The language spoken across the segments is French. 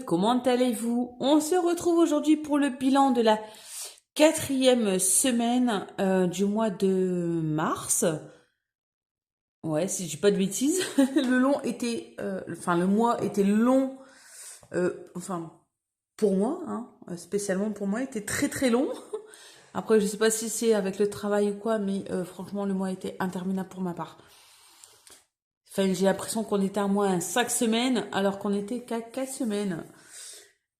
comment allez-vous? On se retrouve aujourd'hui pour le bilan de la quatrième semaine du mois de mars. Ouais, si je dis pas de bêtises, le mois était long, enfin pour moi, hein, spécialement pour moi, était très très long. Après, je sais pas si c'est avec le travail ou quoi, mais franchement, le mois était interminable pour ma part. Enfin, j'ai l'impression qu'on était à moins 5 semaines alors qu'on était qu'à 4 semaines.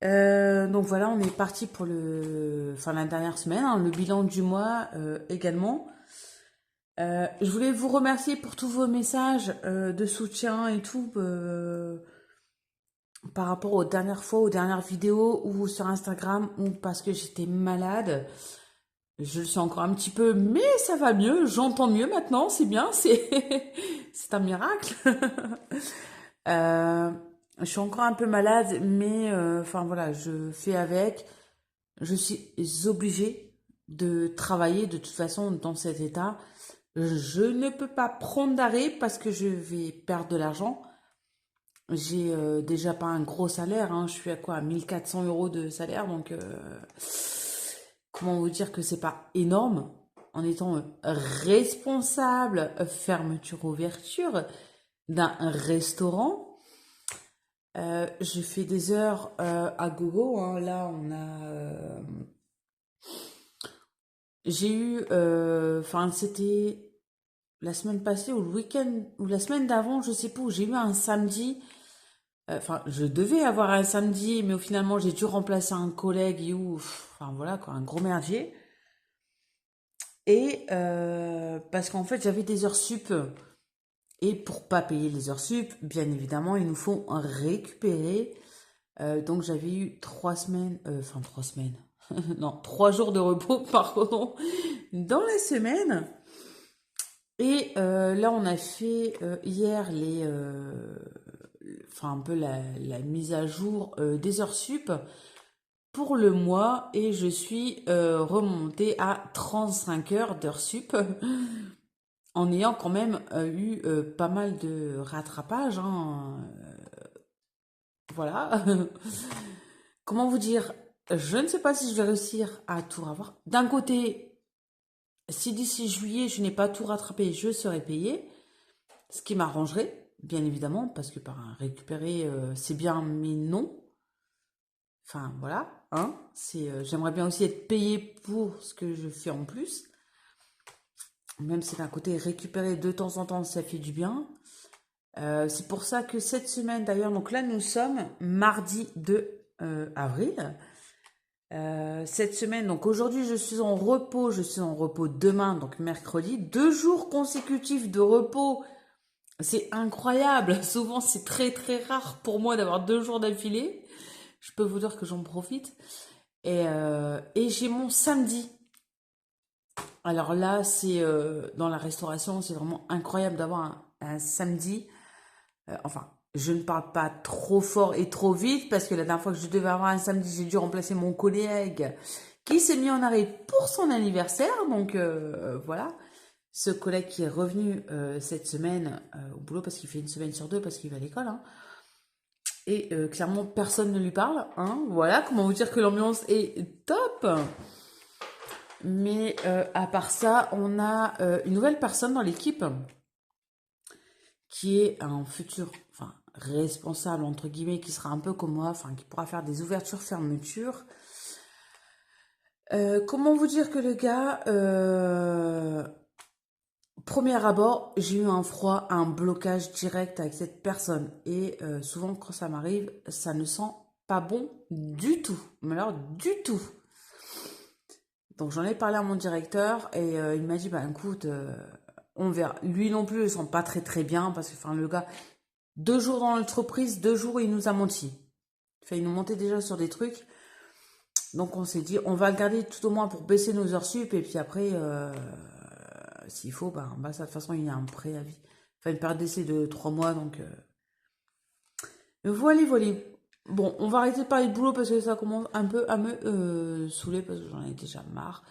Donc voilà, on est parti pour la dernière semaine, hein, le bilan du mois également. Je voulais vous remercier pour tous vos messages de soutien et tout par rapport aux dernières fois, aux dernières vidéos ou sur Instagram ou parce que j'étais malade. Je le suis encore un petit peu, mais ça va mieux, j'entends mieux maintenant, c'est bien, c'est c'est un miracle. Euh, je suis encore un peu malade, mais voilà, je fais avec. Je suis obligée de travailler de toute façon dans cet état. Je ne peux pas prendre d'arrêt parce que je vais perdre de l'argent. J'ai déjà pas un gros salaire, hein. Je suis à quoi? À 1 400 € de salaire, donc comment vous dire que c'est pas énorme en étant responsable fermeture-ouverture d'un restaurant. Je fais des heures à gogo, hein. Là, j'ai eu, c'était la semaine passée ou le week-end ou la semaine d'avant, je sais pas où j'ai eu un samedi. Enfin, je devais avoir un samedi, mais finalement j'ai dû remplacer un collègue et enfin voilà quoi, un gros merdier. Et parce qu'en fait j'avais des heures sup. Et pour pas payer les heures sup, bien évidemment, il nous faut récupérer. Donc j'avais eu 3 semaines, 3 semaines, non, 3 jours de repos, pardon, dans la semaine. Et là, on a fait hier un peu la mise à jour des heures sup pour le mois et je suis remontée à 35 heures d'heures sup en ayant quand même eu pas mal de rattrapage, hein. Voilà. Comment vous dire? Je ne sais pas si je vais réussir à tout avoir. D'un côté, si d'ici juillet je n'ai pas tout rattrapé, je serai payée, ce qui m'arrangerait, bien évidemment, parce que récupérer, c'est bien, mais non. Enfin, voilà, hein. J'aimerais bien aussi être payée pour ce que je fais en plus. Même si d'un côté, récupérer de temps en temps, ça fait du bien. C'est pour ça que cette semaine, d'ailleurs, donc là, nous sommes mardi 2 avril. Cette semaine, donc aujourd'hui, je suis en repos demain, donc mercredi. 2 jours consécutifs de repos, c'est incroyable. Souvent, c'est très très rare pour moi d'avoir 2 jours d'affilée. Je peux vous dire que j'en profite. Et j'ai mon samedi. Alors là, c'est dans la restauration, c'est vraiment incroyable d'avoir un samedi. Je ne parle pas trop fort et trop vite parce que la dernière fois que je devais avoir un samedi, j'ai dû remplacer mon collègue qui s'est mis en arrêt pour son anniversaire. Donc voilà, ce collègue qui est revenu cette semaine au boulot parce qu'il fait une semaine sur deux parce qu'il va à l'école, hein. Et clairement, personne ne lui parle, hein. Voilà, comment vous dire que l'ambiance est top. Mais à part ça, on a une nouvelle personne dans l'équipe qui est un futur, responsable entre guillemets, qui sera un peu comme moi, qui pourra faire des ouvertures-fermetures. Comment vous dire que le gars, premier abord, j'ai eu un froid, un blocage direct avec cette personne. Et souvent, quand ça m'arrive, ça ne sent pas bon du tout. Mais alors, du tout. Donc, j'en ai parlé à mon directeur et il m'a dit, bah écoute, on verra. Lui non plus, il sent pas très très bien parce que, le gars, 2 jours dans l'entreprise, 2 jours, il nous a menti. Enfin, il nous montait déjà sur des trucs. Donc, on s'est dit, on va le garder tout au moins pour baisser nos heures sup. Et puis après, s'il faut, ça, de toute façon, il y a un préavis. Enfin, une période d'essai de 3 mois. Donc, voilà, voilà. Bon, on va arrêter de parler de boulot parce que ça commence un peu à me saouler parce que j'en ai déjà marre.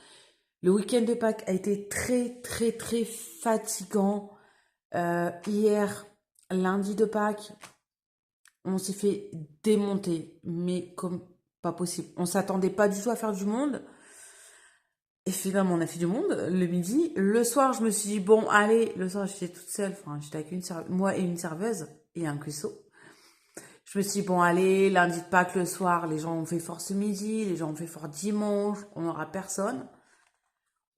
Le week-end de Pâques a été très, très, très fatigant. Hier, lundi de Pâques, On s'est fait démonter, mais comme pas possible. On s'attendait pas du tout à faire du monde. Et finalement, on a fait du monde le midi. Le soir, je me suis dit, bon, allez, le soir, j'étais toute seule. Enfin, j'étais avec moi et une serveuse et un cuistot. Je me suis dit, bon, allez, lundi de Pâques, le soir, les gens ont fait fort ce midi, les gens ont fait fort dimanche, on n'aura personne.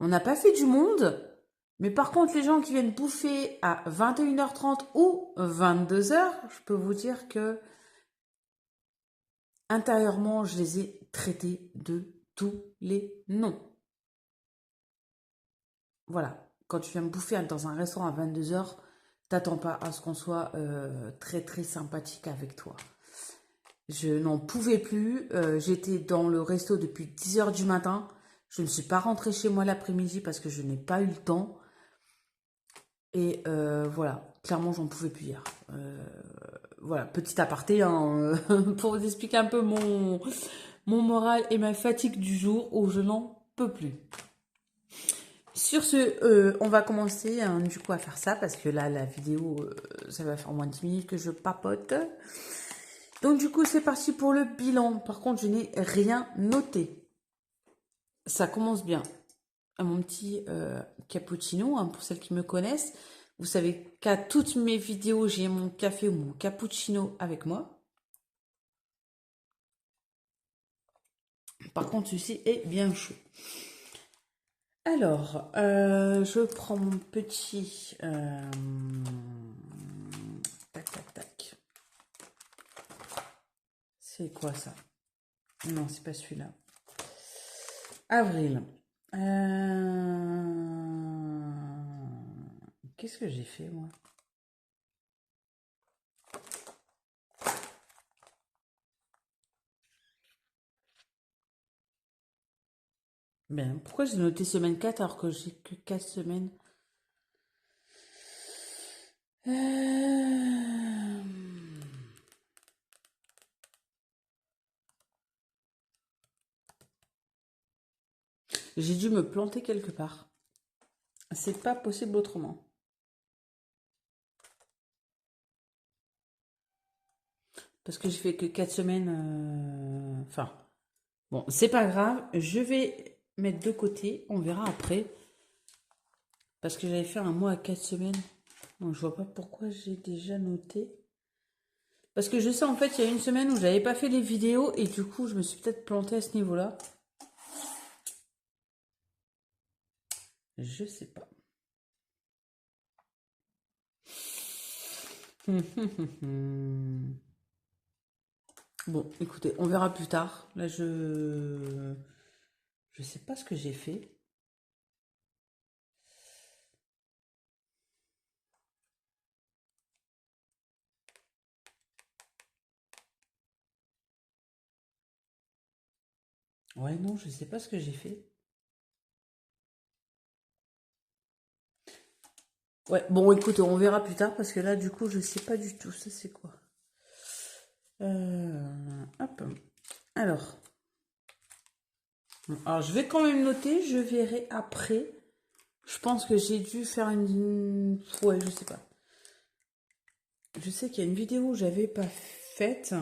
On n'a pas fait du monde, mais par contre, les gens qui viennent bouffer à 21h30 ou 22h, je peux vous dire que intérieurement, je les ai traités de tous les noms. Voilà, quand tu viens me bouffer dans un restaurant à 22h, t'attends pas à ce qu'on soit très très sympathique avec toi. Je n'en pouvais plus. J'étais dans le resto depuis 10h du matin. Je ne suis pas rentrée chez moi l'après-midi parce que je n'ai pas eu le temps. Et voilà, clairement, j'en pouvais plus hier. Voilà, petit aparté, hein, pour vous expliquer un peu mon moral et ma fatigue du jour où je n'en peux plus. Sur ce, on va commencer hein, du coup à faire ça parce que là, la vidéo, ça va faire au moins 10 minutes que je papote. Donc du coup, c'est parti pour le bilan. Par contre, je n'ai rien noté. Ça commence bien. Mon petit cappuccino, hein, pour celles qui me connaissent. Vous savez qu'à toutes mes vidéos, j'ai mon café ou mon cappuccino avec moi. Par contre, celui-ci est bien chaud. Alors, je prends mon petit... tac, tac, tac. C'est quoi ça? Non, c'est pas celui-là. Avril. Qu'est-ce que j'ai fait, moi? Ben, pourquoi j'ai noté semaine 4 alors que j'ai que 4 semaines? J'ai dû me planter quelque part. C'est pas possible autrement. Parce que j'ai fait que 4 semaines. Enfin, bon, c'est pas grave. Je vais mettre de côté. On verra après. Parce que j'avais fait un mois à 4 semaines. Donc, je vois pas pourquoi j'ai déjà noté. Parce que je sais, en fait, il y a une semaine où j'avais pas fait les vidéos. Et du coup, je me suis peut-être plantée à ce niveau-là. Je sais pas. Bon, écoutez, on verra plus tard. Là, je sais pas ce que j'ai fait. Ouais, non, je sais pas ce que j'ai fait. Ouais, bon, écoutez, on verra plus tard parce que là, du coup, je sais pas du tout. Ça, c'est quoi? Hop. Alors. Alors, je vais quand même noter. Je verrai après. Je pense que j'ai dû faire une... Ouais, je sais pas. Je sais qu'il y a une vidéo où j'avais pas faite.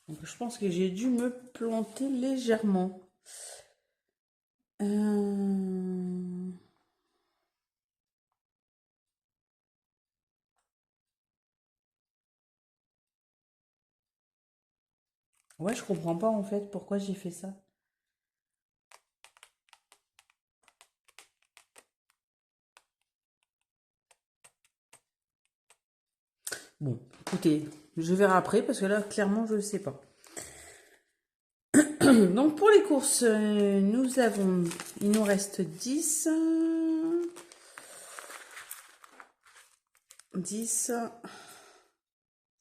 Donc, je pense que j'ai dû me planter légèrement. Ouais, je comprends pas en fait pourquoi j'ai fait ça. Bon, écoutez, je verrai après parce que là, clairement, je ne sais pas. Donc, pour les courses, nous avons... Il nous reste 10. 10.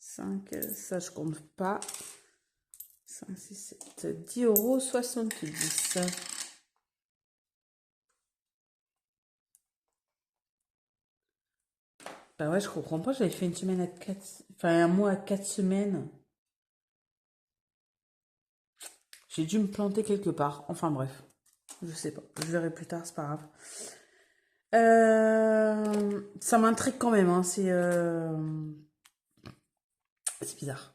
5. Ça, je compte pas. 5, 6, 7. 10,70 €. Bah ouais, je comprends pas. J'avais fait une semaine à 4... Enfin, un mois à 4 semaines. J'ai dû me planter quelque part. Enfin, bref. Je sais pas. Je verrai plus tard, c'est pas grave. Ça m'intrigue quand même. Hein. C'est bizarre.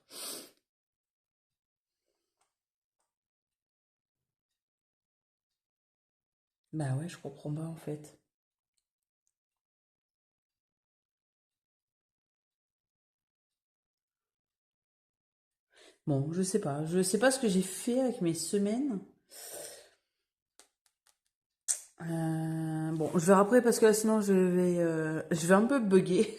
Bah ouais, je comprends pas en fait. Bon, je sais pas. Je sais pas ce que j'ai fait avec mes semaines. Bon, je vais après parce que là, sinon je vais un peu bugger.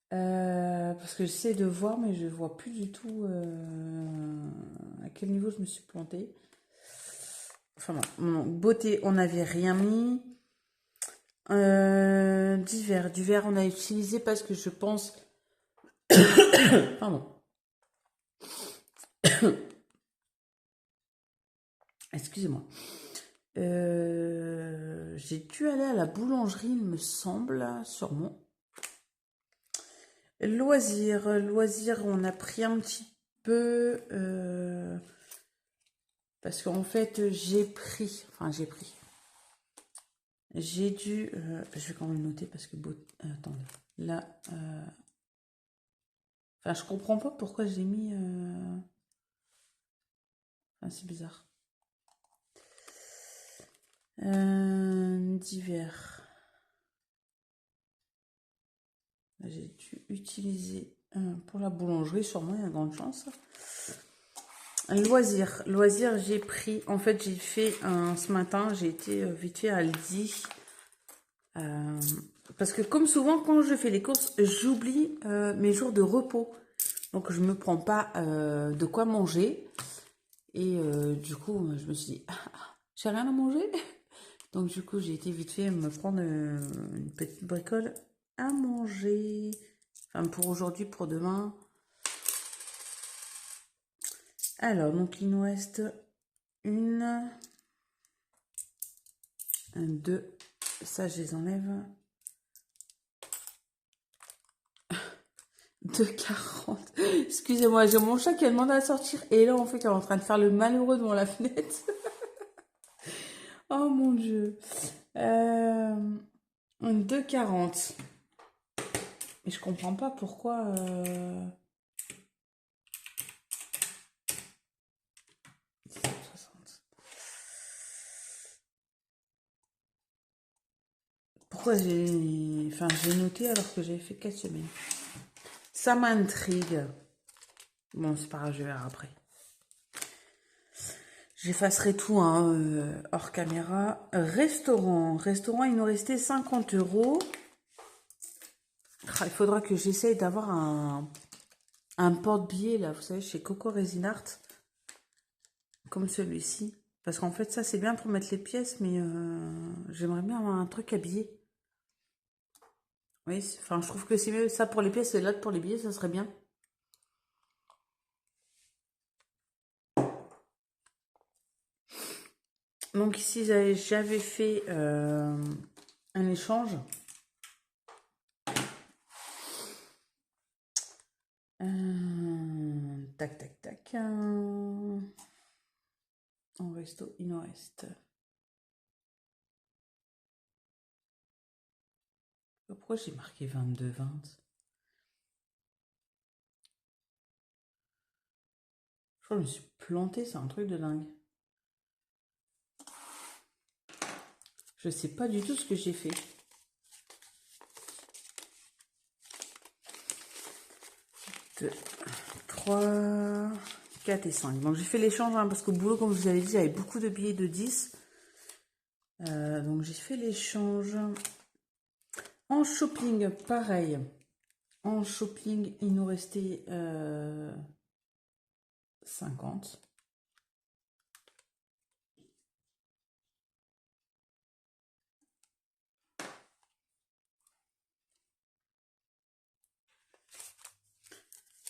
Parce que j'essaie de voir, mais je vois plus du tout à quel niveau je me suis plantée. Enfin bon, beauté, on n'avait rien mis. Divers, on a utilisé parce que je pense. Pardon, excusez-moi. J'ai dû aller à la boulangerie, il me semble, sûrement. Loisirs, on a pris un petit peu. Parce qu'en fait, j'ai pris. J'ai dû. Je vais quand même noter parce que. Attendez. Là. Enfin, je comprends pas pourquoi j'ai mis. Enfin, c'est bizarre. Divers. J'ai dû utiliser pour la boulangerie, sûrement, il y a de grandes chances. Loisirs, j'ai pris. En fait, j'ai fait ce matin, j'ai été vite fait à Aldi. Parce que comme souvent, quand je fais les courses, j'oublie mes jours de repos. Donc, je me prends pas de quoi manger. Et du coup, je me suis dit, j'ai rien à manger. Donc, du coup, j'ai été vite fait me prendre une petite bricole à manger. Enfin, pour aujourd'hui, pour demain. Alors, donc, il nous reste une, un, deux. Ça, je les enlève. 2,40. Excusez-moi, j'ai mon chat qui a demandé à sortir. Et là, en fait, elle est en train de faire le malheureux devant la fenêtre. Oh mon Dieu. 2,40. Et je comprends pas pourquoi. Pourquoi j'ai noté alors que j'ai fait 4 semaines. Ça m'intrigue. Bon, c'est pas grave, je verrai après. J'effacerai tout hein, hors caméra. Restaurant, il nous restait 50 €. Il faudra que j'essaye d'avoir un porte-billets, là, vous savez, chez Coco Resin Art, comme celui-ci. Parce qu'en fait, ça, c'est bien pour mettre les pièces, mais j'aimerais bien avoir un truc habillé. Oui, enfin, je trouve que c'est mieux. Ça, pour les pièces, et là, pour les billets, ça serait bien. Donc ici, j'avais fait un échange. Tac, tac, tac. En resto, il nous reste. Pourquoi j'ai marqué 22,20? Je crois que je me suis plantée, c'est un truc de dingue. Je sais pas du tout ce que j'ai fait. 2, 3, 4 et 5. Donc j'ai fait l'échange hein, parce qu'au boulot, comme je vous avais dit, il y avait beaucoup de billets de 10. Donc j'ai fait l'échange. En shopping, pareil. En shopping, il nous restait 50.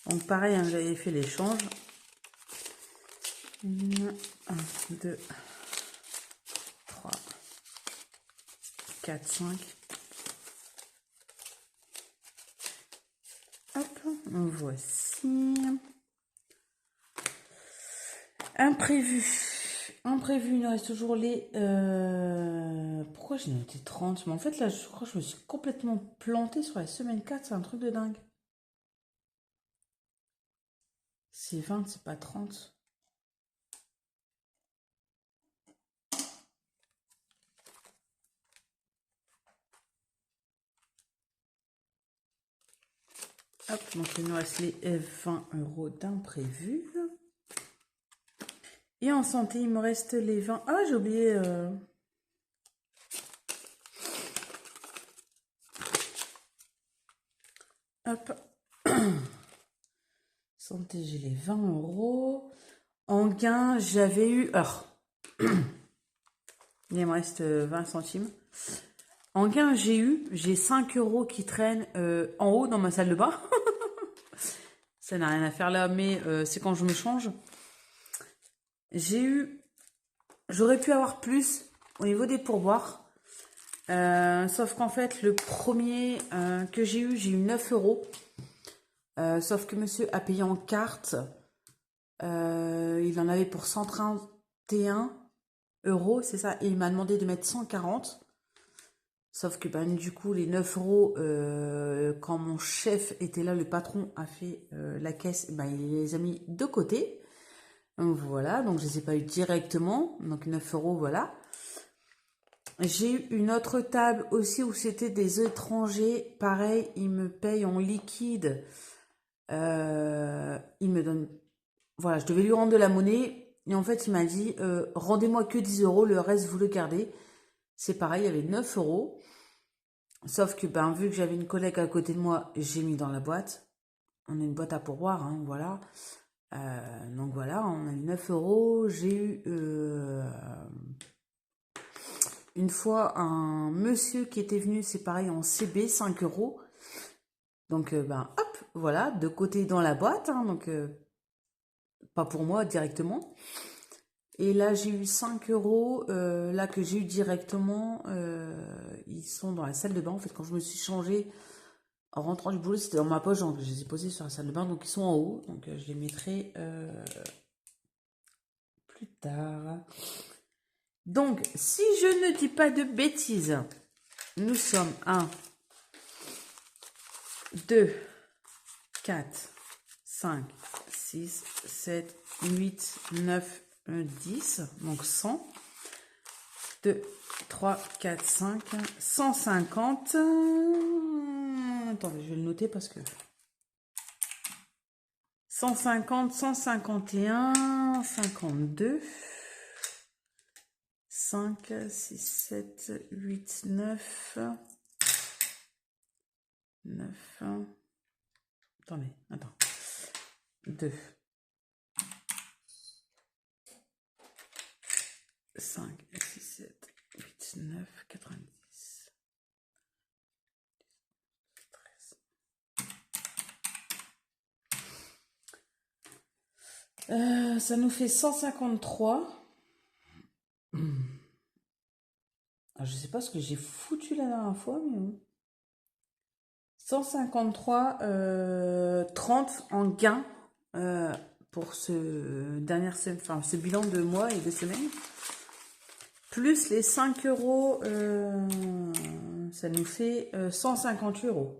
Donc pareil, hein, j'avais fait l'échange. 1, 2, 3, 4, 5. Hop, voici. Imprévu. Imprévu, il nous reste toujours les... Pourquoi j'ai noté 30? Mais en fait, là, je crois que je me suis complètement plantée sur la semaine 4. C'est un truc de dingue. C'est 20, c'est pas 30. Hop, donc il nous reste les 20 € d'imprévu. Et en santé, il me reste les 20. Ah, j'ai oublié. Hop. Santé, j'ai les 20 €. En gain, j'avais eu. Alors, il me reste 20 centimes. En gain, j'ai 5 € qui traînent en haut dans ma salle de bain. Ça n'a rien à faire là, mais c'est quand je me change. J'aurais pu avoir plus au niveau des pourboires. Sauf qu'en fait, le premier que j'ai eu 9 €. Sauf que monsieur a payé en carte. Il en avait pour 131 €, c'est ça. Et il m'a demandé de mettre 140. Sauf que ben, du coup, les 9 €, quand mon chef était là, le patron a fait la caisse, ben, il les a mis de côté. Donc voilà, donc je ne les ai pas eu directement. Donc 9 €, voilà. J'ai eu une autre table aussi où c'était des étrangers. Pareil, ils me payent en liquide. Il me donne... Voilà, je devais lui rendre de la monnaie. Et en fait, il m'a dit, rendez-moi que 10 €, le reste, vous le gardez. C'est pareil, il y avait 9 €. Sauf que, ben, vu que j'avais une collègue à côté de moi, j'ai mis dans la boîte. On a une boîte à pourboire, hein, voilà. Donc voilà, on a eu 9 €. J'ai eu une fois un monsieur qui était venu, c'est pareil, en CB, 5 €. Donc, ben, hop, voilà, de côté dans la boîte. Hein, donc, pas pour moi directement. Et là, j'ai eu 5 €, là que j'ai eu directement, ils sont dans la salle de bain. En fait, quand je me suis changée, en rentrant du boulot, c'était dans ma poche, donc je les ai posés sur la salle de bain, donc ils sont en haut, donc je les mettrai plus tard. Donc, si je ne dis pas de bêtises, nous sommes 1, 2, 4, 5, 6, 7, 8, 9, 10, donc 100. 2, 3, 4, 5, 150. Attendez, je vais le noter parce que 150, 151, 52, 5, 6, 7, 8, 9, 9. Attendez, attends. 2, 5, 6, 7, 8, 9, 90. Ça nous fait 153. Ah, je sais pas ce que j'ai foutu la dernière fois, mais bon. 153, 30 en gain pour ce ce bilan de mois et de semaine. Plus les 5 €, ça nous fait 158 €.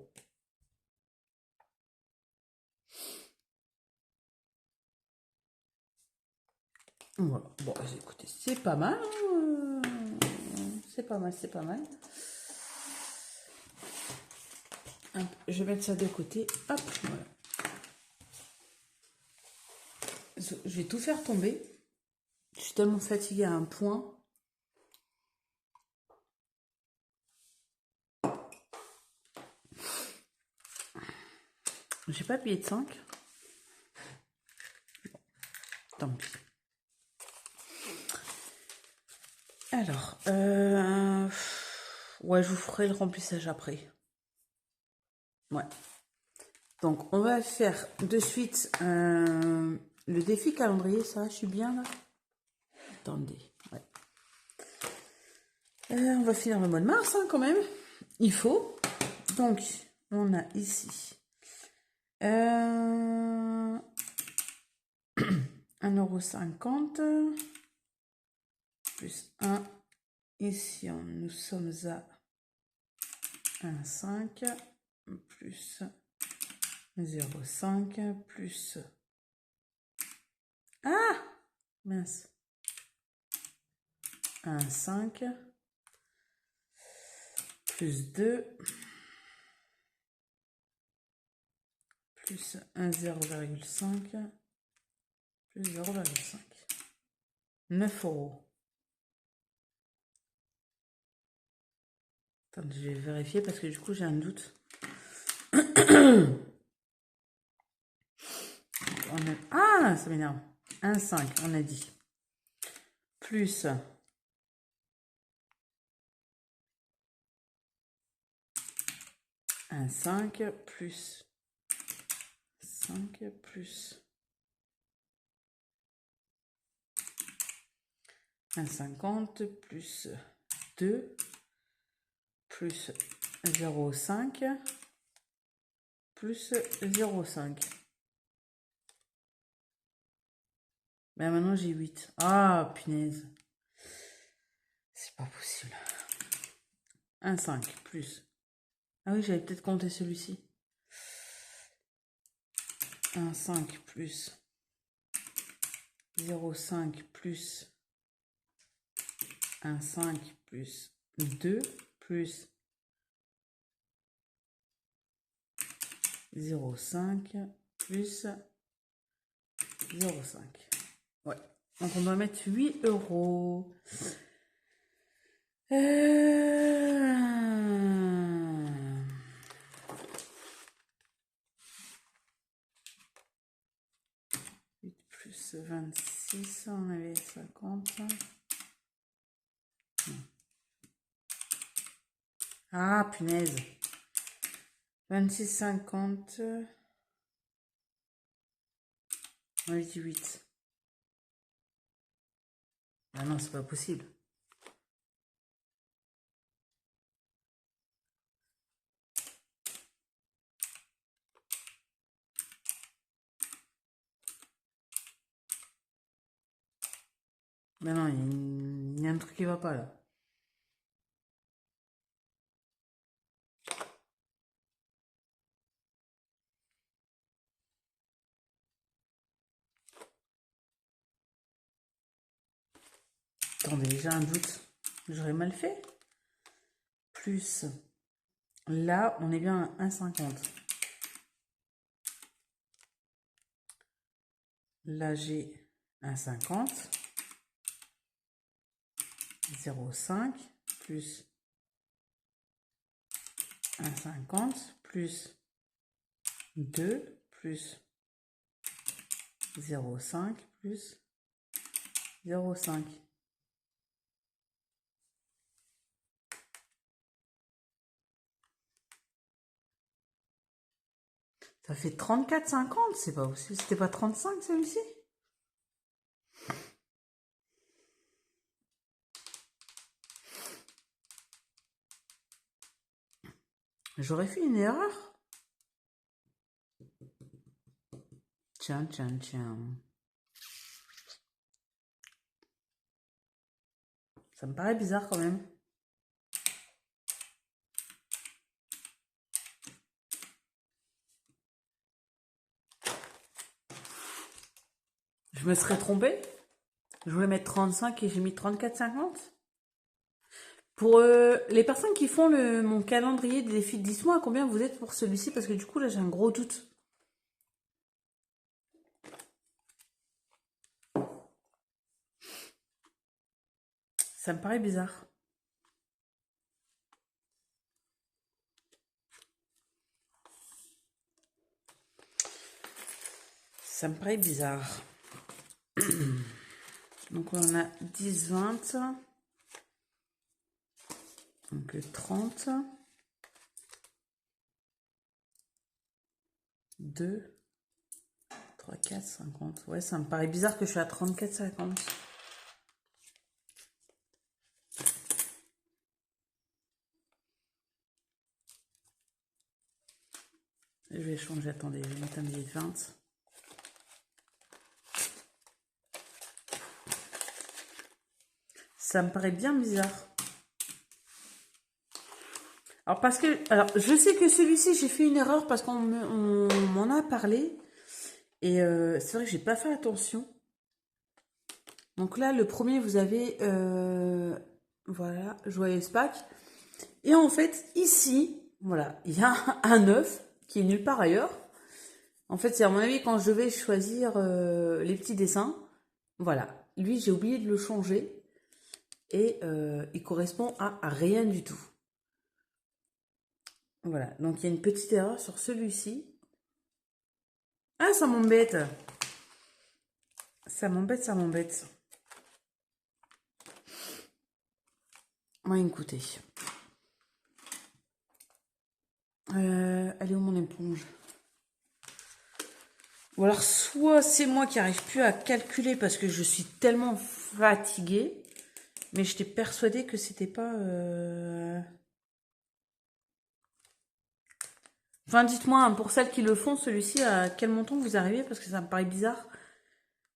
Voilà. Bon, écoutez, c'est pas mal. Hein, c'est pas mal, c'est pas mal. Hop, je vais mettre ça de côté. Hop, voilà. Je vais tout faire tomber. Je suis tellement fatiguée à un point. J'ai pas payé de 5. Tant pis. Alors, ouais, je vous ferai le remplissage après. Ouais. Donc, on va faire de suite le défi calendrier. Ça, je suis bien là. Attendez. Ouais. On va finir le mois de mars hein, quand même. Il faut. Donc, on a ici 1,50 € plus 1. Ici, nous sommes à 1,5 plus 0,5 plus Ah, mince. 1, 5. Plus 2. Plus 1, 0,5. Plus 0,5. 9 euros. Attends, je vais vérifier parce que du coup j'ai un doute. Ah, ça m'énerve. 1, 5, on a dit. Plus 1, 5, plus 5, plus 1,50, plus 2, plus 0,5, plus 0,5. Ben maintenant j'ai 8. Ah, punaise. C'est pas possible. 1,5 plus. Ah oui, j'avais peut-être compté celui-ci. 1,5 plus 0,5 plus 1,5 plus 2 plus 0,5 plus 0,5. Ouais. Donc on doit mettre 8 euros. Plus 26, on avait 50. Ah, punaise. 26, 50. On avait dit 8. Ah non, c'est pas possible. Mais non, il y a un truc qui va pas là. Attendez, j'ai un doute. J'aurais mal fait. Plus. Là, on est bien à 1,50. Là, j'ai 1,50. 0,5 plus 1,50 plus 2 plus 0,5 plus 0,5. Ça fait 34,50, c'est pas possible. C'était pas 35 celui-ci? J'aurais fait une erreur. Tiens, tiens, tiens. Ça me paraît bizarre quand même. Je me serais trompée. Je voulais mettre 35 et j'ai mis 34,50. Pour les personnes qui font mon calendrier des défis, dites-moi à combien vous êtes pour celui-ci parce que du coup là j'ai un gros doute. Ça me paraît bizarre. Ça me paraît bizarre. Donc on a 10, 20. Donc 30. 2, 3, 4, 50. Ouais, ça me paraît bizarre que je suis à 34,50. Je vais changer, attendez, je vais mettre un billet de 20. Ça me paraît bien bizarre. Alors parce que, alors je sais que celui-ci j'ai fait une erreur parce qu'on m'en a parlé et c'est vrai que j'ai pas fait attention. Donc là, le premier, vous avez, voilà, joyeuse Pâques. Et en fait, ici, voilà, il y a un œuf qui est nulle part ailleurs. En fait, c'est à mon avis quand je vais choisir les petits dessins. Voilà, lui, j'ai oublié de le changer. Et il correspond à rien du tout. Voilà, donc il y a une petite erreur sur celui-ci. Ah, ça m'embête. Ça m'embête, ça m'embête. Ouais, écoutez. Elle est où mon éponge? Ou alors, soit c'est moi qui n'arrive plus à calculer parce que je suis tellement fatiguée, mais j'étais persuadée que c'était pas... Enfin, dites-moi, hein, pour celles qui le font, celui-ci, à quel montant vous arrivez? Parce que ça me paraît bizarre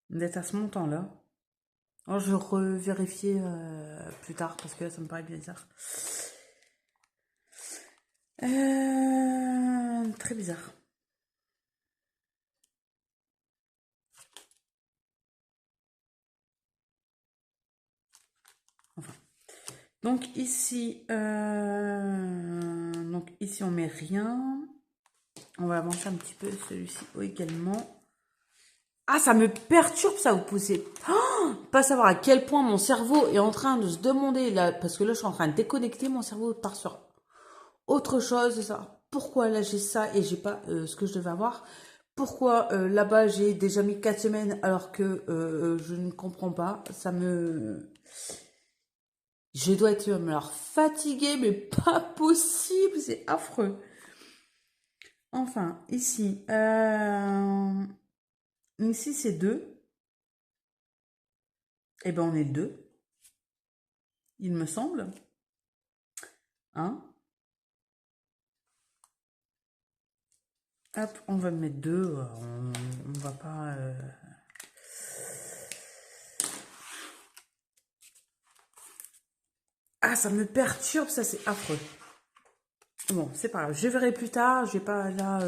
d'être à ce montant-là. Alors, je revérifie plus tard parce que là, ça me paraît bizarre. Très bizarre. Enfin. Donc ici, on met rien. On va avancer un petit peu celui-ci également. Ah, ça me perturbe ça, vous pouvez pas savoir à quel point mon cerveau est en train de se demander, là, parce que là je suis en train de déconnecter, mon cerveau part sur autre chose, ça. Pourquoi là j'ai ça et j'ai pas ce que je devais avoir? Pourquoi là-bas j'ai déjà mis 4 semaines alors que je ne comprends pas? Ça me... Je dois être alors fatiguée, mais pas possible, c'est affreux. Enfin, ici, ici c'est 2. Eh ben on est 2, il me semble. Hein? Hop, on va mettre 2. On va pas... Ah, ça me perturbe, ça c'est affreux. Bon, c'est pas grave, je verrai plus tard, je vais pas là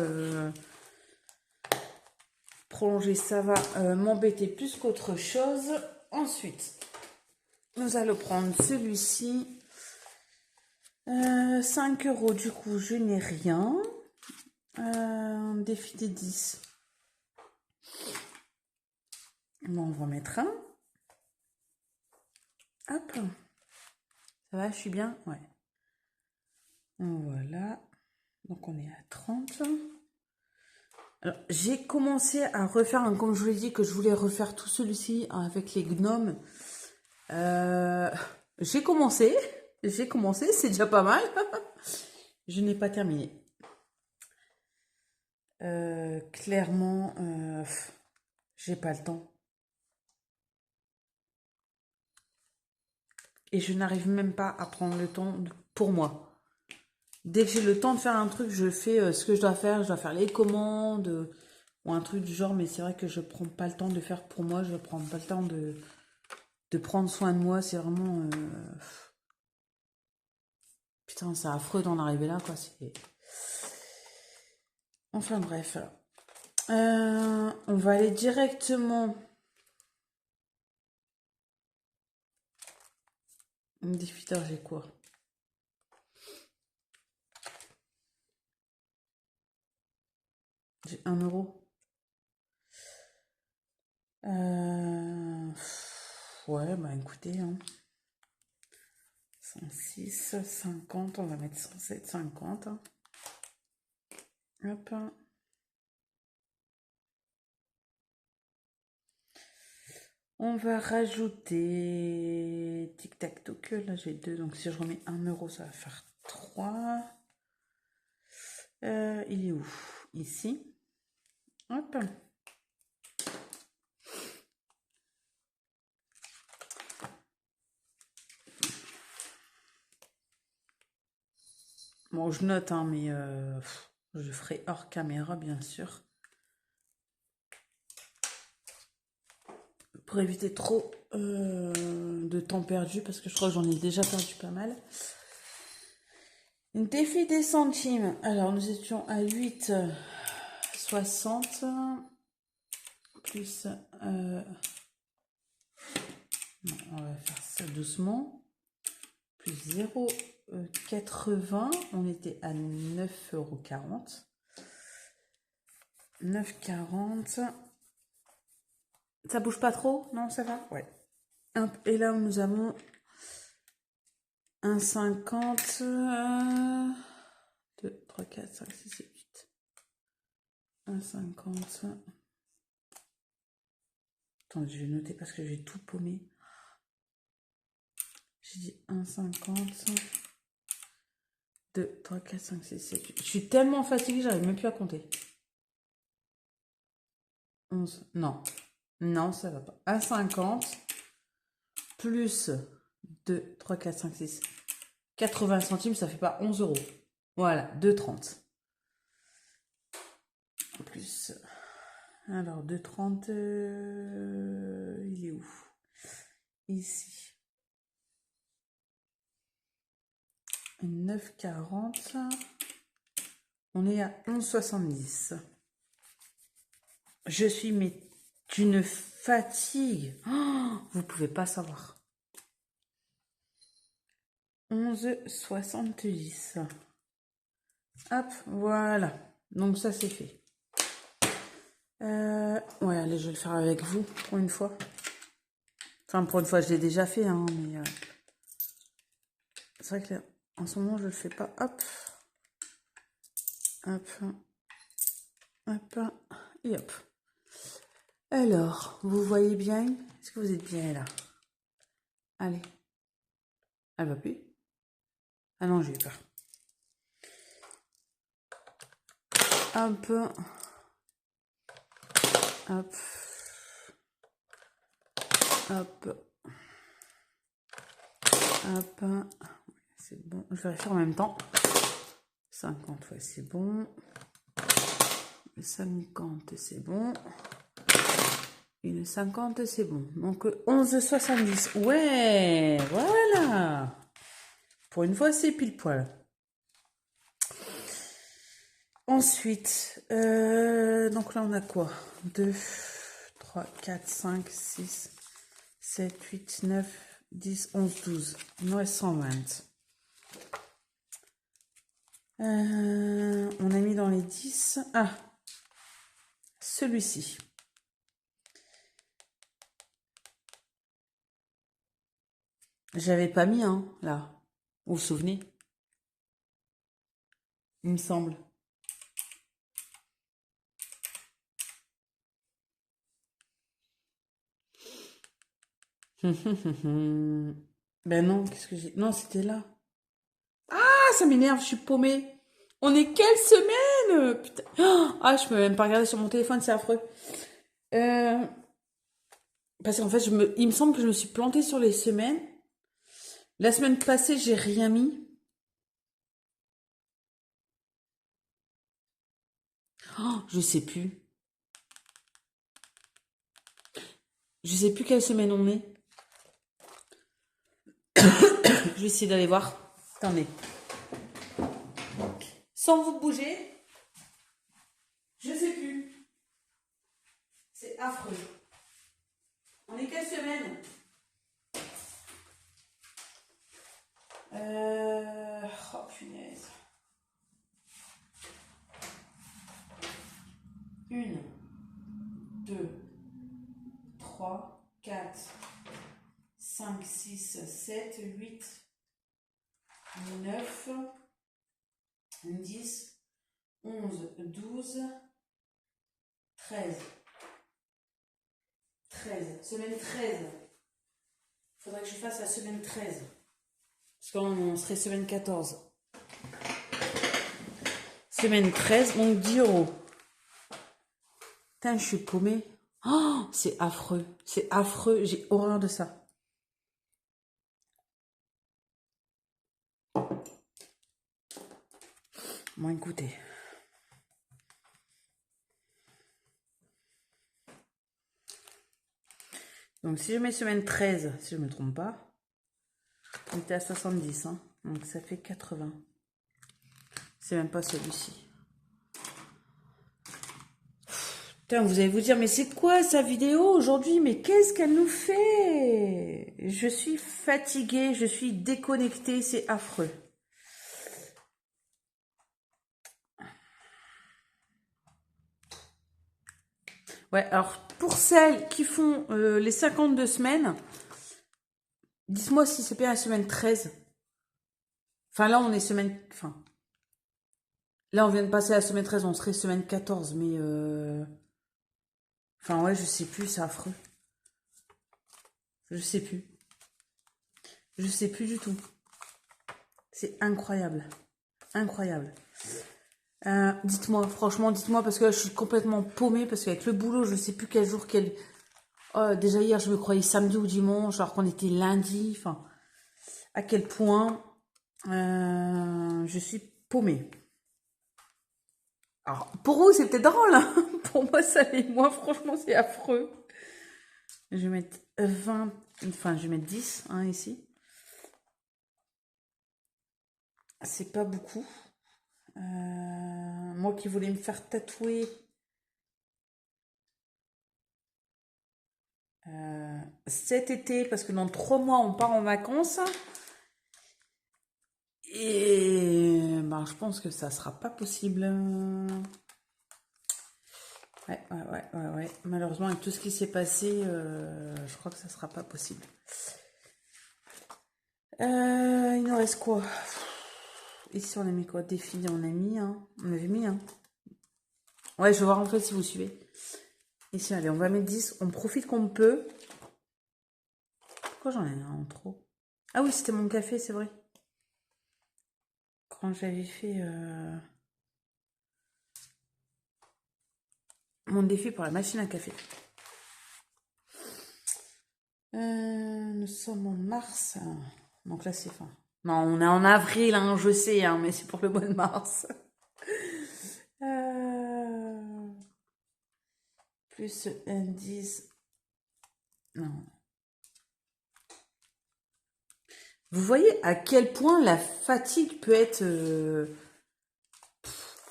prolonger, ça va m'embêter plus qu'autre chose. Ensuite, nous allons prendre celui-ci. 5 euros, du coup, je n'ai rien. Défi des 10. Bon, on va mettre un. Hop. Ça va, je suis bien? Ouais. Voilà. Donc, on est à 30. Alors, j'ai commencé à refaire, comme je vous l'ai dit, que je voulais refaire tout celui-ci avec les gnomes. J'ai commencé, c'est déjà pas mal. Je n'ai pas terminé. Clairement, j'ai pas le temps. Et je n'arrive même pas à prendre le temps pour moi. Dès que j'ai le temps de faire un truc, je fais ce que je dois faire. Je dois faire les commandes ou un truc du genre. Mais c'est vrai que je prends pas le temps de faire pour moi. Je prends pas le temps de prendre soin de moi. C'est vraiment... Putain, c'est affreux d'en arriver là, quoi. Enfin bref. On va aller directement... Défiteur, j'ai quoi? J'ai 1 euro. Ouais, bah écoutez, hein. 106, 50, on va mettre 107, 50. Hop. On va rajouter tic-tac-toc. Là, j'ai 2, donc si je remets 1 euro, ça va faire 3. Il est où? Ici. Hop. Bon, je note, hein, mais je ferai hors caméra, bien sûr. Pour éviter trop de temps perdu, parce que je crois que j'en ai déjà perdu pas mal. Une défi des centimes. Alors, nous étions à 8,60 plus Non, on va faire ça doucement. Plus 0,80. On était à 9,40 €. 9,40. Ça bouge pas trop? Non, ça va? Ouais. Et là, nous avons 1,50. 2, 3, 4, 5, 6, 7, 8. 1,50. Attendez, je vais noter parce que j'ai tout paumé. J'ai dit 1,50. 2, 3, 4, 5, 6, 7, 8. Je suis tellement fatiguée, j'arrive même plus à compter. 11. Non. Non, ça va pas. 1,50 plus 2, 3, 4, 5, 6. 80 centimes, ça fait pas 11 €. Voilà, 2,30. Plus. Alors, 2,30, il est où? Ici. 9,40. On est à 11,70. Je suis mais d'une fatigue. Oh, vous pouvez pas savoir. 11,70. Hop, voilà. Donc ça c'est fait. Ouais, allez, je vais le faire avec vous pour une fois. Enfin, pour une fois, je l'ai déjà fait, hein, mais c'est vrai que là, en ce moment, je le fais pas. Hop. Hop. Hop. Et hop. Alors, vous voyez bien? Est-ce que vous êtes bien là? Allez. Elle va plus? Ah non, j'ai eu peur. Hop. Hop. Hop. Hop. C'est bon. Je vais faire en même temps. 50 fois, c'est bon. 50, c'est bon. Et le 50, c'est bon. Donc 11,70. Ouais, voilà. Pour une fois, c'est pile poil. Ensuite, donc là, on a quoi? 2, 3, 4, 5, 6, 7, 8, 9, 10, 11, 12. Il nous reste 120. On a mis dans les 10. Ah, celui-ci. J'avais pas mis, hein, là. Vous vous souvenez? Il me semble. Ben non, qu'est-ce que j'ai... Non, c'était là. Ah, ça m'énerve, je suis paumée. On est quelle semaine? Putain. Ah, je peux même pas regarder sur mon téléphone, c'est affreux. Parce qu'en fait, il me semble que je me suis plantée sur les semaines. La semaine passée, j'ai rien mis. Oh, je sais plus. Je sais plus quelle semaine on est. Je vais essayer d'aller voir. Attendez. Sans vous bouger. Je sais plus. C'est affreux. On est quelle semaine? Oh punaise. 1, 2, 3, 4, 5, 6, 7, 8, 9, 10, 11, 12, 13. 13. Semaine 13. Il faudrait que je fasse la semaine 13. Parce qu'on serait semaine 14. Semaine 13, donc 10 €. Putain, je suis paumée. Oh, c'est affreux. C'est affreux. J'ai horreur de ça. Bon, écoutez. Donc, si je mets semaine 13, si je ne me trompe pas, on était à 70. Hein, donc, ça fait 80. C'est même pas celui-ci. Putain, vous allez vous dire, mais c'est quoi sa vidéo aujourd'hui? Mais qu'est-ce qu'elle nous fait? Je suis fatiguée, je suis déconnectée, c'est affreux. Ouais, alors pour celles qui font les 52 semaines, dites-moi si c'est bien la semaine 13. Enfin là on est semaine... Enfin, là on vient de passer à la semaine 13, on serait semaine 14, mais... Enfin ouais, je sais plus, c'est affreux. Je sais plus. Je sais plus du tout. C'est incroyable. Incroyable. Dites-moi, franchement, dites-moi, parce que là, je suis complètement paumée, parce qu'avec le boulot, je sais plus quel jour, quel... Oh, déjà hier, je me croyais samedi ou dimanche, alors qu'on était lundi. Enfin, à quel point je suis paumée. Alors, pour vous, c'est peut-être drôle, hein. Pour moi, ça l'est. Moi, franchement, c'est affreux. Je vais mettre 20, enfin, je vais mettre 10, hein, ici. C'est pas beaucoup. Moi qui voulais me faire tatouer cet été, parce que dans 3 mois, on part en vacances. Et ben, je pense que ça sera pas possible. Ouais. Malheureusement, avec tout ce qui s'est passé, je crois que ça sera pas possible. Il nous reste quoi? Ici, on a mis quoi? Défi, on a mis, hein. On avait mis, hein. Ouais, je vais voir en fait si vous suivez. Ici, allez, on va mettre 10. On profite comme peut. Pourquoi j'en ai un en trop? Ah oui, c'était mon café, c'est vrai. Quand j'avais fait mon défi pour la machine à café. Nous sommes en mars. Donc là, c'est fin. Non, on est en avril, hein, je sais, hein, mais c'est pour le mois de mars. Plus indice. Non. Vous voyez à quel point la fatigue peut être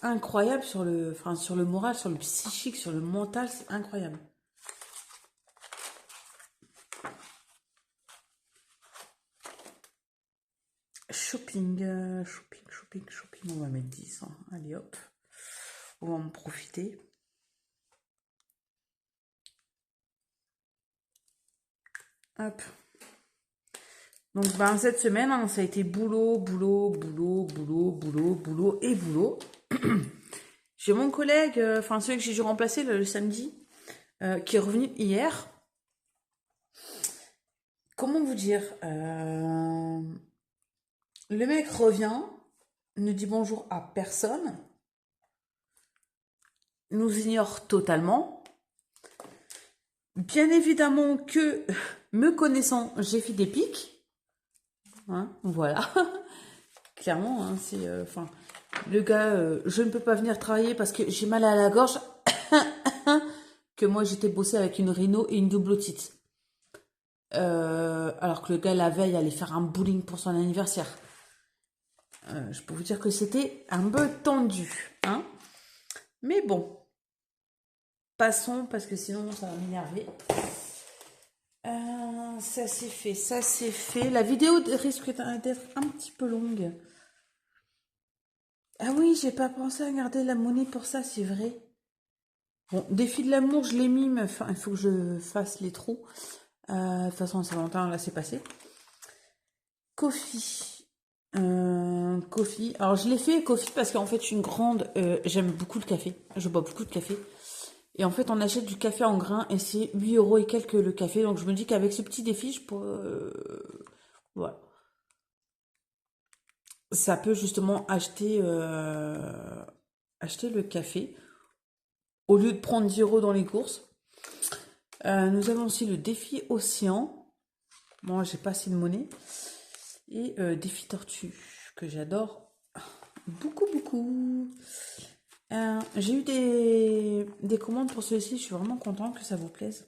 incroyable sur le, enfin, sur le moral, sur le psychique, sur le mental, c'est incroyable. Shopping, shopping. On va mettre 10. Hein. Allez hop. On va en profiter. Hop. Donc ben, cette semaine, hein, ça a été boulot et boulot. J'ai mon collègue, enfin celui que j'ai dû remplacer le samedi, qui est revenu hier. Comment vous dire le mec revient, ne dit bonjour à personne, nous ignore totalement. Bien évidemment que, me connaissant, j'ai fait des pics. Hein, voilà. Clairement, hein, c'est... Enfin, le gars, je ne peux pas venir travailler parce que j'ai mal à la gorge. Que moi, j'étais bossé avec une rhino et une double otite. Alors que le gars, la veille, allait faire un bowling pour son anniversaire. Je peux vous dire que c'était un peu tendu. Hein, mais bon. Passons, parce que sinon, ça va m'énerver. Ça c'est fait, ça c'est fait. La vidéo risque d'être un petit peu longue. Ah oui, j'ai pas pensé à garder la monnaie pour ça, c'est vrai. Bon, défi de l'amour, je l'ai mis, mais enfin, il faut que je fasse les trous. De toute façon, Saint-Valentin, là, c'est passé. Coffee. Coffee. Alors, je l'ai fait, coffee, parce qu'en fait, je suis une grande... j'aime beaucoup le café. Je bois beaucoup de café. Et en fait, on achète du café en grains et c'est 8 € et quelques le café. Donc, je me dis qu'avec ce petit défi, je peux... voilà. Ça peut justement acheter le café au lieu de prendre 10 € dans les courses. Nous avons aussi le défi océan. Moi, j'ai pas assez de monnaie. Et défi tortue, que j'adore beaucoup. J'ai eu des commandes pour celui-ci. Je suis vraiment contente que ça vous plaise.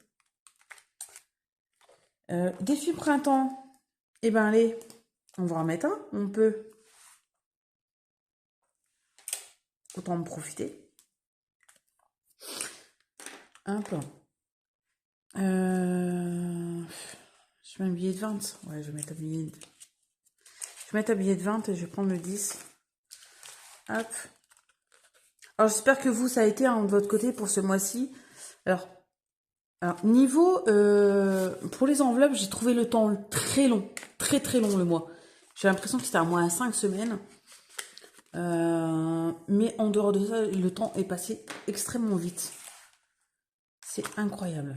Défi printemps. Eh ben allez, on va en mettre un. On peut. Autant en profiter. Hop. Je mets un billet de 20. Ouais, je vais mettre un billet de... Je vais mettre un billet de 20 et je vais prendre le 10. Hop. Alors, j'espère que vous, ça a été de votre côté pour ce mois-ci. Alors, niveau... pour les enveloppes, j'ai trouvé le temps très long. Très, très long, le mois. J'ai l'impression que c'était à moins 5 semaines. Mais en dehors de ça, le temps est passé extrêmement vite. C'est incroyable.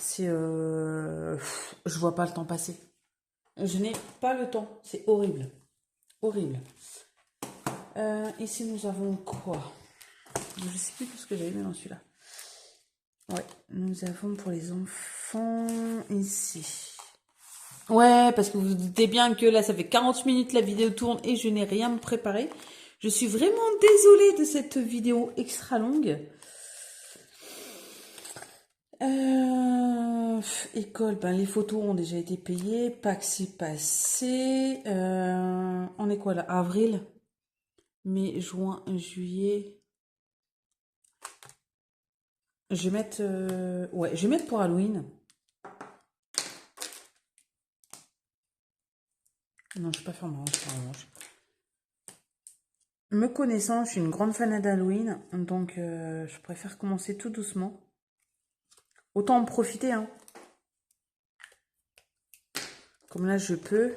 C'est... je vois pas le temps passer. Je n'ai pas le temps. C'est horrible. Horrible. Ici, nous avons quoi? Je sais plus ce que j'avais mis dans celui-là. Ouais, nous avons pour les enfants ici. Ouais, parce que vous vous doutez bien que là, ça fait 40 minutes la vidéo tourne et je n'ai rien préparé. Je suis vraiment désolée de cette vidéo extra longue. École, ben les photos ont déjà été payées. Pâques c'est passé. On est quoi là? Avril, mai, juin, juillet. Je vais mettre, ouais, je vais mettre pour Halloween. Non, je ne vais pas faire ma revanche. Me connaissant, je suis une grande fan d'Halloween, donc je préfère commencer tout doucement. Autant en profiter, hein. Comme là, je peux. Je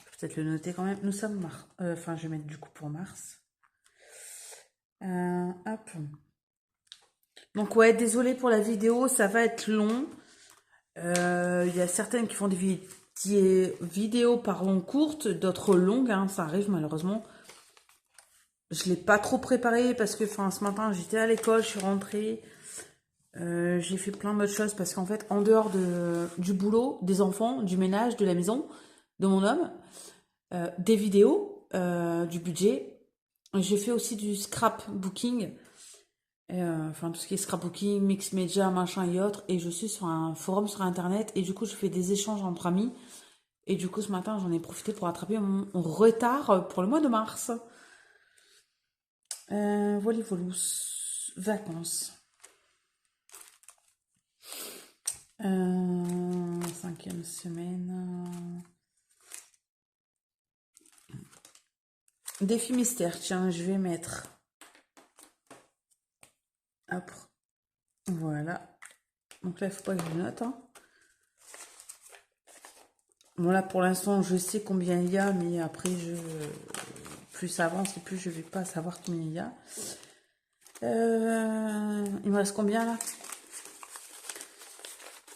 vais peut-être le noter quand même. Nous sommes mars. Enfin, je vais mettre du coup pour mars. Hop. Donc ouais, désolé pour la vidéo, ça va être long. Il y a certaines qui font des vidéos pardon, courtes, d'autres longues, hein, ça arrive malheureusement. Je ne l'ai pas trop préparé parce que ce matin j'étais à l'école, je suis rentrée. J'ai fait plein d'autres choses parce qu'en fait, en dehors du boulot, des enfants, du ménage, de la maison, de mon homme, des vidéos, du budget, j'ai fait aussi du scrapbooking. Enfin tout ce qui est scrapbooking, mix media, machin et autres, et je suis sur un forum sur internet et du coup je fais des échanges entre amis et du coup ce matin j'en ai profité pour rattraper mon retard pour le mois de mars. Voilà, vacances. 5e semaine. Défi mystère, tiens, je vais mettre. Hop. Voilà. Donc là, il ne faut pas que je note. Hein. Bon, là, pour l'instant, je sais combien il y a, mais après, plus ça avance et plus je ne vais pas savoir combien il y a. Il me reste combien, là?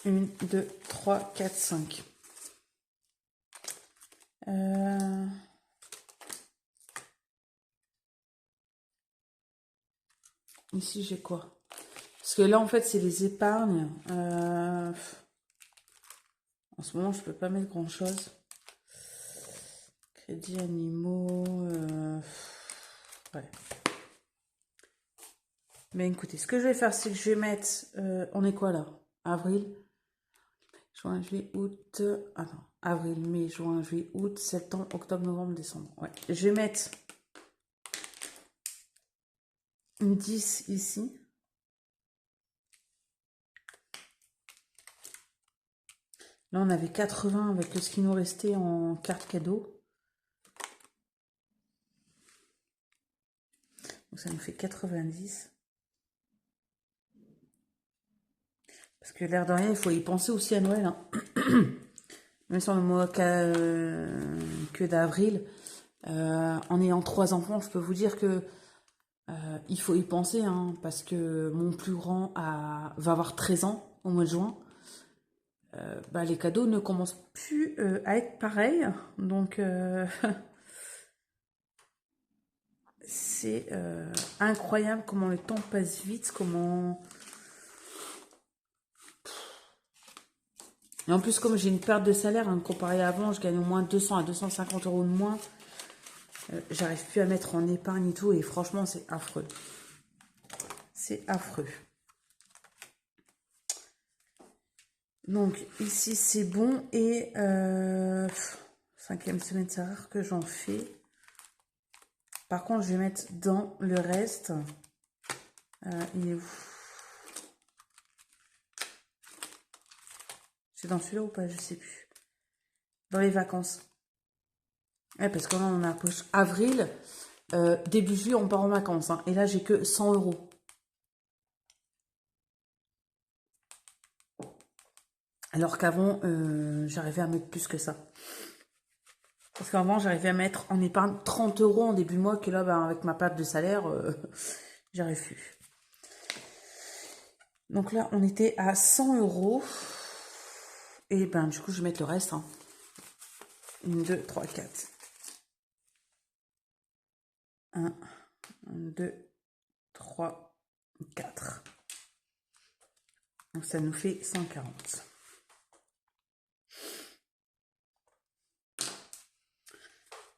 1, 2, 3, 4, 5. Ici, j'ai quoi? Parce que là, en fait, c'est les épargnes. En ce moment, je peux pas mettre grand-chose. Crédits animaux. Ouais. Mais écoutez, ce que je vais faire, c'est que je vais mettre... on est quoi, là? Avril, juin, juillet, août... Attends. Avril, mai, juin, juillet, août, septembre, octobre, novembre, décembre. Ouais. Je vais mettre... une 10 ici. Là, on avait 80 avec ce qui nous restait en carte cadeau. Donc, ça nous fait 90. Parce que l'air de rien, il faut y penser aussi à Noël. Hein. Même si on ne mois que d'avril. En ayant 3 enfants, je peux vous dire que il faut y penser. Hein, parce que mon plus grand va avoir 13 ans au mois de juin. Les cadeaux ne commencent plus à être pareils. Donc... c'est incroyable comment le temps passe vite, comment... Et en plus, comme j'ai une perte de salaire, hein, comparé à avant, je gagne au moins 200 à 250 euros de moins. J'arrive plus à mettre en épargne et tout, et franchement, c'est affreux. C'est affreux. Donc, ici, c'est bon, et 5e semaine, c'est rare que j'en fais. Par contre, je vais mettre dans le reste... Il est où? C'est dans celui-là ou pas? Je sais plus. Dans les vacances. Ouais, parce que là, on approche avril. Début juillet, on part en vacances. Hein. Et là, j'ai que 100 euros. Alors qu'avant, j'arrivais à mettre plus que ça. Parce qu'avant, j'arrivais à mettre en épargne 30 euros en début de mois, que là, ben, avec ma perte de salaire, j'arrive plus. Donc là, on était à 100 euros. Et ben, du coup, je vais mettre le reste. Hein. 1, 2, 3, 4. 1, 2, 3, 4. Donc ça nous fait 140.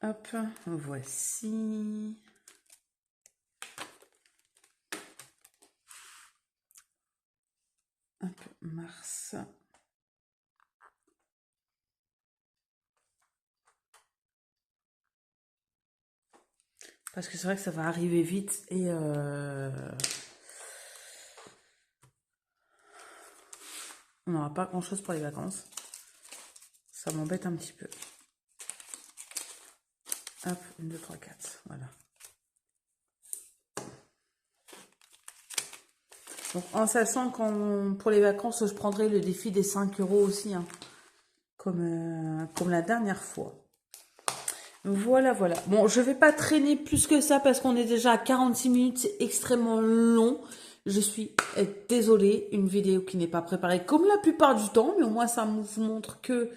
Hop, voici. Hop, mars. Parce que c'est vrai que ça va arriver vite et on n'aura pas grand chose pour les vacances. Ça m'embête un petit peu. Hop, 1, 2, 3, 4. Voilà. Donc, en sachant qu'en pour les vacances, je prendrai le défi des 5 euros aussi, hein, comme la dernière fois. Voilà, voilà. Bon, je vais pas traîner plus que ça parce qu'on est déjà à 46 minutes. C'est extrêmement long. Je suis désolée. Une vidéo qui n'est pas préparée comme la plupart du temps. Mais au moins, ça vous montre que,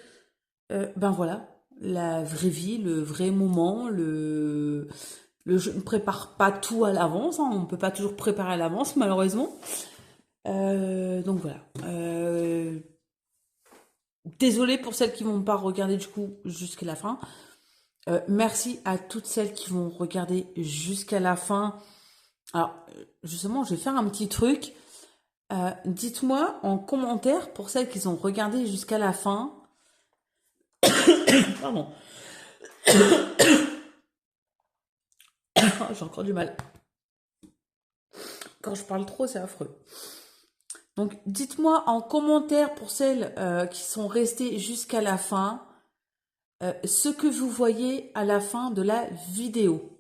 ben voilà, la vraie vie, le vrai moment, je ne prépare pas tout à l'avance. Hein. On ne peut pas toujours préparer à l'avance, malheureusement. Donc voilà. Désolée pour celles qui vont pas regarder du coup jusqu'à la fin. Merci à toutes celles qui vont regarder jusqu'à la fin. Alors, justement, je vais faire un petit truc. Dites-moi en commentaire pour celles qui ont regardé jusqu'à la fin. Pardon. J'ai encore du mal. Quand je parle trop, c'est affreux. Donc, dites-moi en commentaire pour celles qui sont restées jusqu'à la fin, ce que vous voyez à la fin de la vidéo.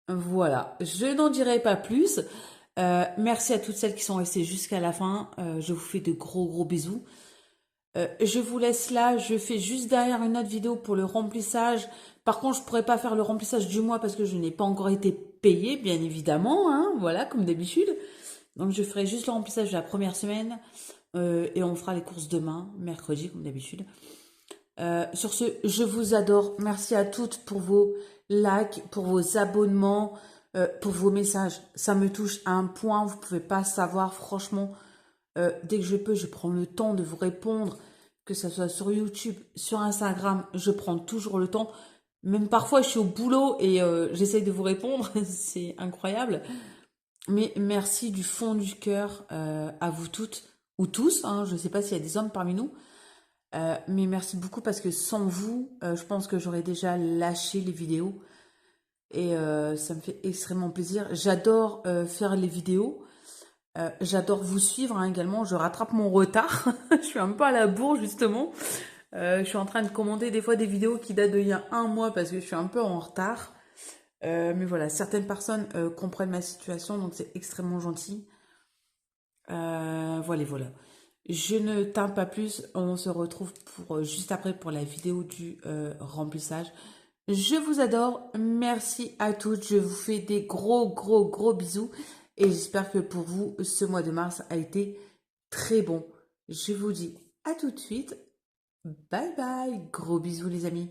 Voilà, je n'en dirai pas plus. Merci à toutes celles qui sont restées jusqu'à la fin. Je vous fais de gros gros bisous. Je vous laisse là. Je fais juste derrière une autre vidéo pour le remplissage. Par contre, je pourrais pas faire le remplissage du mois parce que je n'ai pas encore été payée, bien évidemment. Hein, voilà, comme d'habitude. Donc, je ferai juste le remplissage de la première semaine. Et on fera les courses demain, mercredi, comme d'habitude. Sur ce, je vous adore. Merci à toutes pour vos likes, pour vos abonnements, pour vos messages. Ça me touche à un point, vous ne pouvez pas savoir. Franchement, dès que je peux, je prends le temps de vous répondre, que ce soit sur YouTube, sur Instagram, je prends toujours le temps. Même parfois, je suis au boulot et j'essaye de vous répondre. C'est incroyable. Mais merci du fond du cœur à vous toutes ou tous. Hein, je ne sais pas s'il y a des hommes parmi nous. Mais merci beaucoup parce que sans vous, je pense que j'aurais déjà lâché les vidéos. Et ça me fait extrêmement plaisir. J'adore faire les vidéos. J'adore vous suivre hein, également. Je rattrape mon retard. Je suis un peu à la bourre justement. Je suis en train de commander des fois des vidéos qui datent d'il y a un mois parce que je suis un peu en retard. Mais voilà, certaines personnes comprennent ma situation, donc c'est extrêmement gentil. Voilà, voilà. Je ne tarde pas plus, on se retrouve pour juste après pour la vidéo du remplissage. Je vous adore, merci à toutes, je vous fais des gros gros gros bisous et j'espère que pour vous ce mois de mars a été très bon. Je vous dis à tout de suite, bye bye, gros bisous les amis.